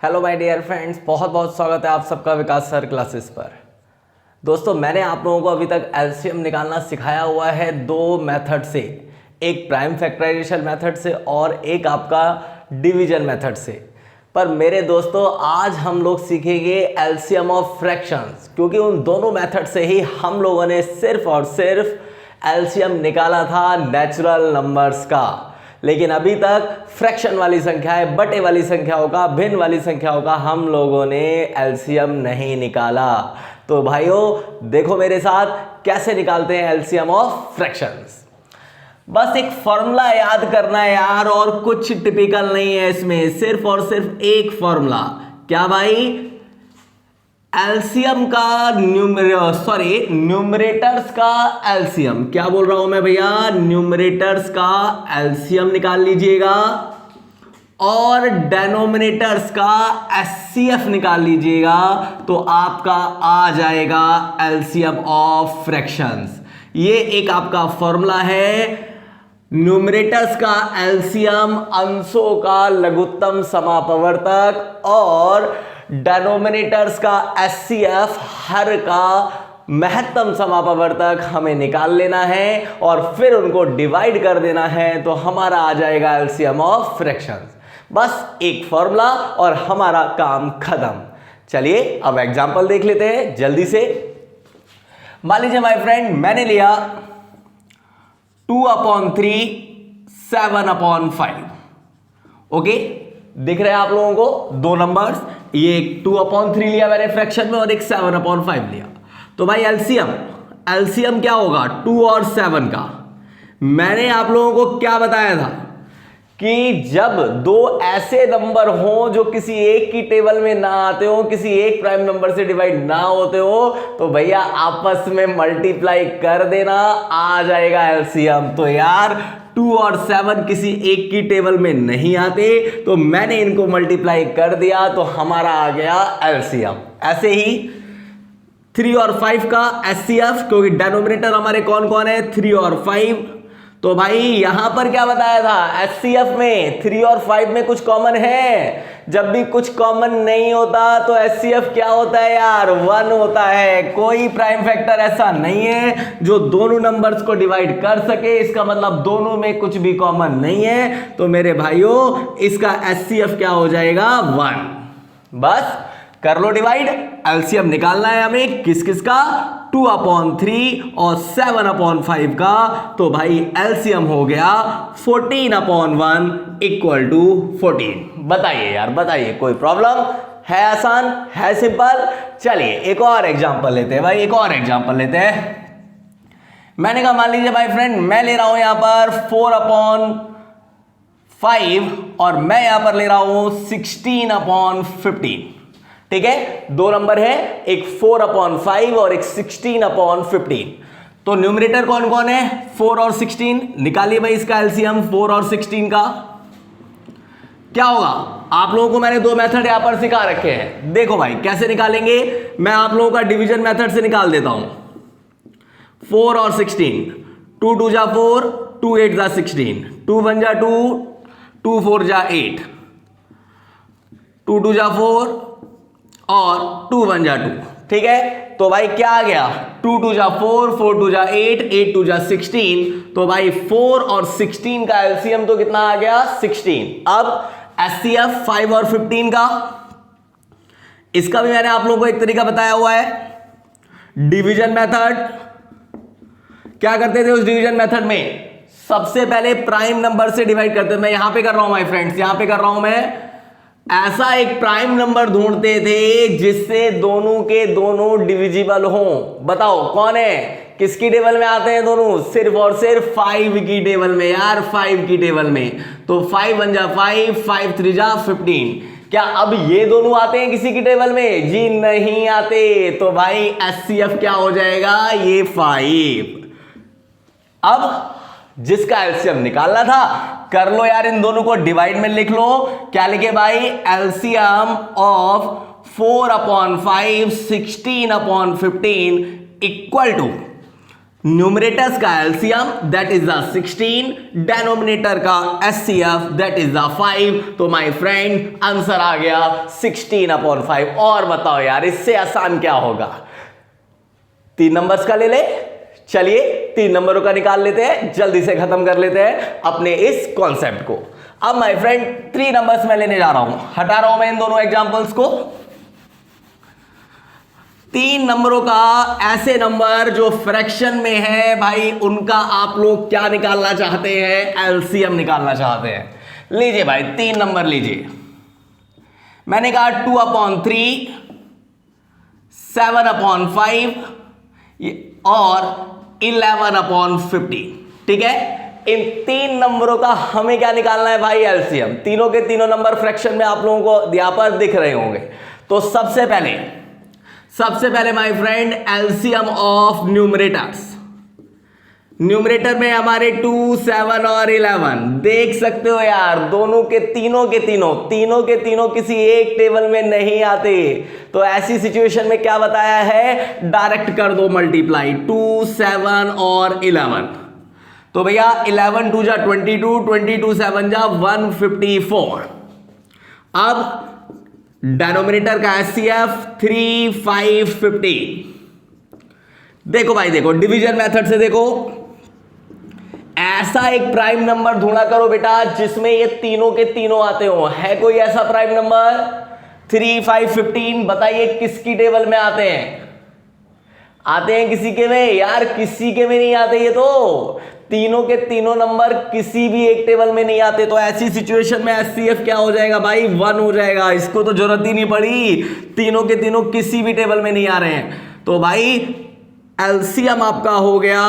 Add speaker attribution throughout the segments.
Speaker 1: Hello my dear friends, बहुत बहुत स्वागत है आप सबका विकास सर क्लासेस पर। दोस्तों, मैंने आप लोगों को अभी तक एलसीएम निकालना सिखाया हुआ है दो मेथड से, एक प्राइम फैक्टराइजेशन मेथड से और एक आपका डिवीजन मेथड से। पर मेरे दोस्तों, आज हम लोग सीखेंगे एलसीएम ऑफ फ्रैक्शंस, क्योंकि उन दोनों मेथड से ही हम लोगों ने सिर्फ और सिर्फ एलसीएम निकाला था नेचुरल नंबर्स का। लेकिन अभी तक फ्रैक्शन वाली संख्याएं, बटे वाली संख्याओं का, भिन्न वाली संख्याओं का हम लोगों ने एलसीएम नहीं निकाला। तो भाइयों देखो मेरे साथ कैसे निकालते हैं एलसीएम ऑफ फ्रैक्शंस। बस एक फॉर्मूला याद करना है यार, और कुछ टिपिकल नहीं है इसमें, सिर्फ और सिर्फ एक फॉर्मूला। क्या भाई? एलसीएम का न्यूमरेटर्स का एलसीएम। क्या बोल रहा हूं मैं भैया? न्यूमरेटर्स का एलसीएम निकाल लीजिएगा और डेनोमिनेटर्स का एचसीएफ निकाल लीजिएगा, तो आपका आ जाएगा एलसीएम ऑफ फ्रैक्शंस। ये एक आपका फॉर्मूला है। न्यूमरेटर्स का एलसीएम अंशों का लघुत्तम समापवर्तक और डेनोमिनेटर्स का एचसीएफ हर का महत्तम समापवर्तक हमें निकाल लेना है और फिर उनको डिवाइड कर देना है, तो हमारा आ जाएगा एलसीएम ऑफ फ्रैक्शंस। बस एक फॉर्मूला और हमारा काम खत्म। चलिए अब एग्जांपल देख लेते हैं जल्दी से। मान लीजिए माय फ्रेंड, मैंने लिया 2/3 7/5। ओके, दिख रहे हैं आप लोगों को दो नंबर्स? ये 2/3 लिया मैंने फ्रैक्शन में और एक 7/5 लिया। तो भाई एलसीएम क्या होगा 2 और 7 का? मैंने आप लोगों को क्या बताया था कि जब दो ऐसे नंबर हों जो किसी एक की टेबल में ना आते हो, किसी एक प्राइम नंबर से डिवाइड ना होते हो, तो भैया आपस में मल्टीप्लाई कर देना, आ जाएगा एलसीएम। तो यार 2 और 7 किसी एक की टेबल में नहीं आते, तो मैंने इनको मल्टीप्लाई कर दिया, तो हमारा आ गया एलसीएम। ऐसे ही 3 और 5 का एचसीएफ, क्योंकि डेनोमिनेटर हमारे कौन कौन है? 3 और 5। तो भाई यहां पर क्या बताया था? एचसीएफ में 3 और 5 में कुछ कॉमन है। जब भी कुछ कॉमन नहीं होता तो एचसीएफ क्या होता है यार? 1 होता है। कोई प्राइम फैक्टर ऐसा नहीं है जो दोनों नंबर्स को डिवाइड कर सके, इसका मतलब दोनों में कुछ भी कॉमन नहीं है। तो मेरे भाइयों इसका एचसीएफ क्या हो जाएगा? 1। बस कर लो डिवाइड। एलसीएम निकालना है हमें किस किस का? 2/3 और 7/5 का। तो भाई एलसीएम हो गया 14/1 इक्वल टू 14। बताइए यार, बताइए, कोई प्रॉब्लम है? आसान है, सिंपल। चलिए एक और एग्जांपल लेते हैं भाई, एक और एग्जांपल लेते हैं। मैंने कहा मान लीजिए भाई फ्रेंड, मैं ले रहा हूं यहां पर 4/5 और मैं यहां पर ले रहा हूं 16/15। ठीक है, दो नंबर है, एक 4/5 और एक 16/15। तो न्यूमरेटर कौन कौन है? 4 और 16। निकालिए भाई इसका एलसीएम 4 और 16 का। क्या होगा? आप लोगों को मैंने दो मेथड यहां पर सिखा रखे हैं। देखो भाई कैसे निकालेंगे, मैं आप लोगों का डिवीजन मेथड से निकाल देता हूं। 4 और 16, 2 2 जा 4, 2 8 जा 16, 2 1 जा 2, 2 4 जा 8, 2 2 जा 4 और 2 1 जा 2। ठीक है, तो भाई क्या आ गया? 2 2 जा 4, 4 2 जा 8, 8 2 जा 16। तो भाई 4 और 16 का एलसीएम तो कितना आ गया? 16। अब एचसीएफ 5 और 15 का, इसका भी मैंने आप लोगों को एक तरीका बताया हुआ है, डिवीजन मेथड। क्या करते थे उस डिवीजन मेथड में? सबसे पहले प्राइम नंबर से डिवाइड करते थे। मैं यहां पे कर रहा हूं माय फ्रेंड्स, यहां पे कर रहा हूं मैं। ऐसा एक प्राइम नंबर ढूंढते थे जिससे दोनों के दोनों डिविजिबल हों। बताओ कौन है? किसकी टेबल में आते हैं दोनों? सिर्फ और सिर्फ 5 की टेबल में यार, 5 की टेबल में। तो 5 1 जा 5, 5 3 जा 15। क्या अब ये दोनों आते हैं किसी की टेबल में? जी नहीं आते। तो भाई एचसीएफ क्या हो जाएगा? ये 5। अब जिसका एलसीएम निकालना था, कर लो यार, इन दोनों को डिवाइड में लिख लो। क्या लिखे भाई? LCM of 4/5 16/15 equal to, numerators का LCM that is the 16, denominator का एचसीएफ दैट इज द 5। तो माय फ्रेंड आंसर आ गया 16/5। और बताओ यार इससे आसान क्या होगा? 3 नंबर्स का ले ले। चलिए 3 नंबरों का निकाल लेते हैं, जल्दी से खत्म कर लेते हैं अपने इस कॉन्सेप्ट को। अब माय फ्रेंड 3 नंबर्स में लेने जा रहा हूं, हटा रहा हूं मैं इन दोनों एग्जांपल्स को। 3 नंबरों का ऐसे नंबर जो फ्रैक्शन में है भाई, उनका आप लोग क्या निकालना चाहते हैं? एलसीएम निकालना चाहते हैं। लीजिए भाई 3 नंबर लीजिए। मैंने कहा 2/3, 7/5 और 11/50। ठीक है, इन 3 नंबरों का हमें क्या निकालना है भाई? एलसीएम। तीनों के तीनों नंबर फ्रैक्शन में आप लोगों को यहां पर दिख रहे होंगे। तो सबसे पहले my friend LCM of numerators. Numerator में हमारे 2, 7 और 11 देख सकते हो यार, दोनों के तीनों किसी एक टेबल में नहीं आते। तो ऐसी सिचुएशन में क्या बताया है? डायरेक्ट कर दो मल्टीप्लाई, 2, 7 और 11। तो भैया 11 2 जा 22, 22 7 जा 154। अब डेनोमिनेटर का एचसीएफ 3, 5, 15। देखो भाई देखो, डिवीजन मेथड से देखो, ऐसा एक प्राइम नंबर ढूंढा करो बेटा जिसमें ये तीनों के तीनों आते हो। है कोई ऐसा प्राइम नंबर? 3, 5, 15 बताइए किसकी टेबल में आते हैं? आते हैं किसी के में? यार किसी के में नहीं आते। ये तो तीनों के तीनों नंबर किसी भी एक टेबल में नहीं आते। तो ऐसी सिचुएशन में एचसीएफ क्या हो जाएगा भाई? 1 हो जाएगा। इसको तो जरूरत ही नहीं पड़ी, तीनों के तीनों किसी भी टेबल में नहीं आ रहे हैं। तो भाई एलसीएम आपका हो गया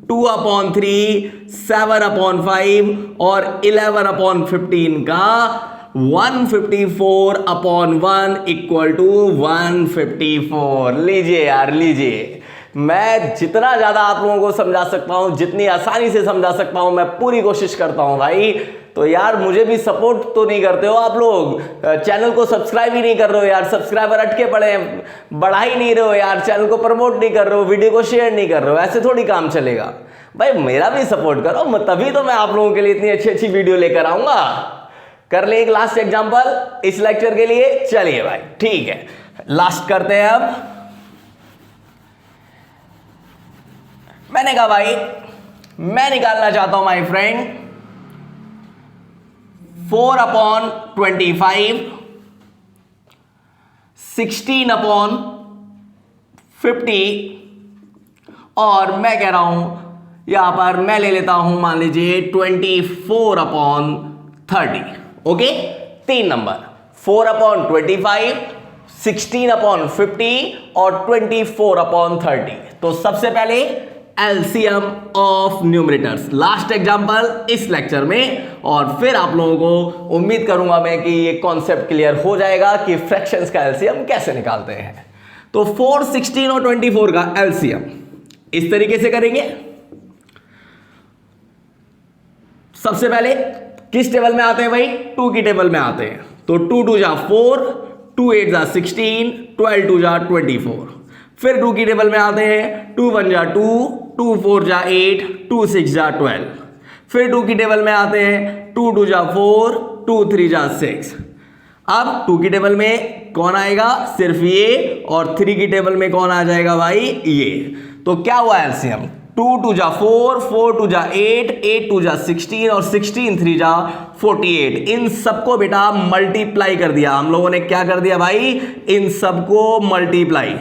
Speaker 1: 2/3, 7/5 और 11/15 का 154/1 इक्वल टू 154। लीजिए यार लीजिए, मैं जितना ज्यादा आप लोगों को समझा सकता हूं, जितनी आसानी से समझा सकता हूं, मैं पूरी कोशिश करता हूं भाई। तो यार मुझे भी सपोर्ट तो नहीं करते हो आप लोग, चैनल को सब्सक्राइब ही नहीं कर रहे हो यार, सब्सक्राइबर अटके पड़े हैं, बढ़ा ही नहीं रहे हो यार, चैनल को प्रमोट नहीं कर रहे हो, वीडियो को शेयर नहीं कर रहे हो। ऐसे थोड़ी काम चलेगा भाई, मेरा भी सपोर्ट करो, तभी तो मैं आप लोगों के लिए इतनी अच्छी अच्छी वीडियो लेकर आऊंगा। कर ले एक लास्ट एग्जांपल इस लेक्चर के लिए। चलिए भाई ठीक है, लास्ट करते हैं। अब मैंने कहा भाई मैं निकालना चाहता हूं माय फ्रेंड 4/25, 16/50 और मैं कह रहा हूं यहां पर मैं ले लेता हूं, मान लीजिए 24/30। ओके, 3 नंबर 4/25, 16/50 और 24/30। तो सबसे पहले LCM of numerators, last example इस लेक्चर में, और फिर आप लोगों को उम्मीद करूंगा मैं कि ये कॉन्सेप्ट क्लियर हो जाएगा कि फ्रैक्शंस का एलसीएम कैसे निकालते हैं। तो 4, 16 और 24 का एलसीएम इस तरीके से करेंगे। सबसे पहले किस टेबल में आते हैं भाई? 2 की टेबल में आते हैं। तो 2 2 जा 4, 2 8 जा 16, 12 2 जा 24। फिर 2 की टेबल में आते हैं, 2 1 जा 2, 2 4 जा 8, 2 6 जा 12। फिर 2 की टेबल में आते हैं, 2 2 जा 4, 2 3 जा 6। अब 2 की टेबल में कौन आएगा? सिर्फ ये। और 3 की टेबल में कौन आ जाएगा भाई? ये। तो क्या हुआ एलसीएम? 2 2 जा 4, 4 2 जा 8, 8 2 जा 16 और 16 3 जा 48। इन सबको बेटा मल्टीप्लाई कर दिया हम लोगों ने। क्या कर दिया भाई? इन सबको मल्टीप्लाई।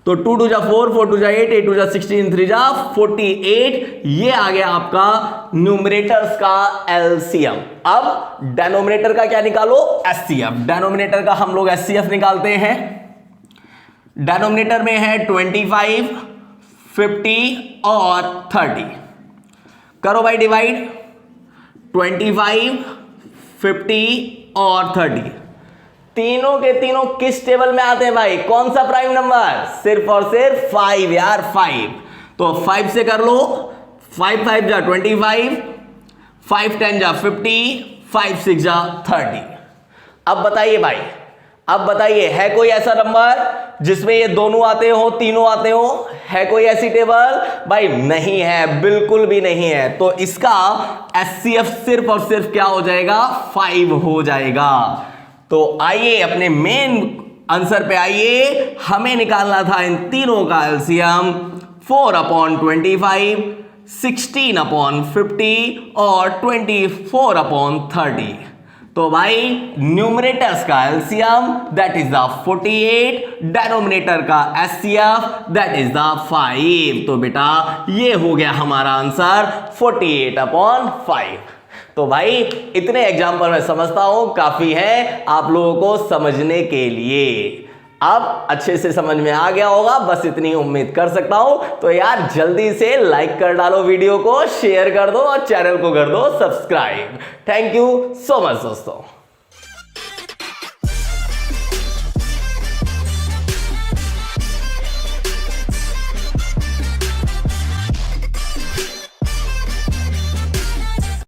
Speaker 1: तो 2 2 जा 4, 4 2 जा 8, 8 2 जा 16, 3 जा 48। ये आ गया आपका न्यूमरेटर्स का एलसीएम। अब डेनोमिनेटर का क्या निकालो? एचसीएफ। डेनोमिनेटर का हम लोग एचसीएफ निकालते हैं। डेनोमिनेटर में है 25, 50 और 30। करो भाई डिवाइड, 25, 50 और 30। तीनों के तीनों किस टेबल में आते हैं भाई? कौन सा प्राइम नंबर? सिर्फ और सिर्फ 5 यार, 5। तो 5 से कर लो, 5 5 जा 25, 5 10 जा 50, 5 6 जा 30। अब बताइए भाई अब बताइए, है कोई ऐसा नंबर जिसमें ये दोनों आते हो, तीनों आते हो? है कोई ऐसी टेबल? भाई नहीं है, बिल्कुल भी नहीं है। तो इसका एचसीएफ सिर्फ और सिर्फ क्या हो जाएगा? 5 हो जाएगा। तो आइए अपने मेन आंसर पे आइए, हमें निकालना था इन तीनों का एलसीएम 4/25, 16/50 और 24/30। तो भाई न्यूमरेटर्स का LCM that is the 48, denominator का एचसीएफ दैट इज द 5। तो बेटा ये हो गया हमारा आंसर 48/5। तो भाई इतने एग्जाम्पल मैं समझता हूं काफी है आप लोगों को समझने के लिए। अब अच्छे से समझ में आ गया होगा, बस इतनी उम्मीद कर सकता हूं। तो यार जल्दी से लाइक कर डालो, वीडियो को शेयर कर दो और चैनल को कर दो subscribe. Thank you so much दोस्तों।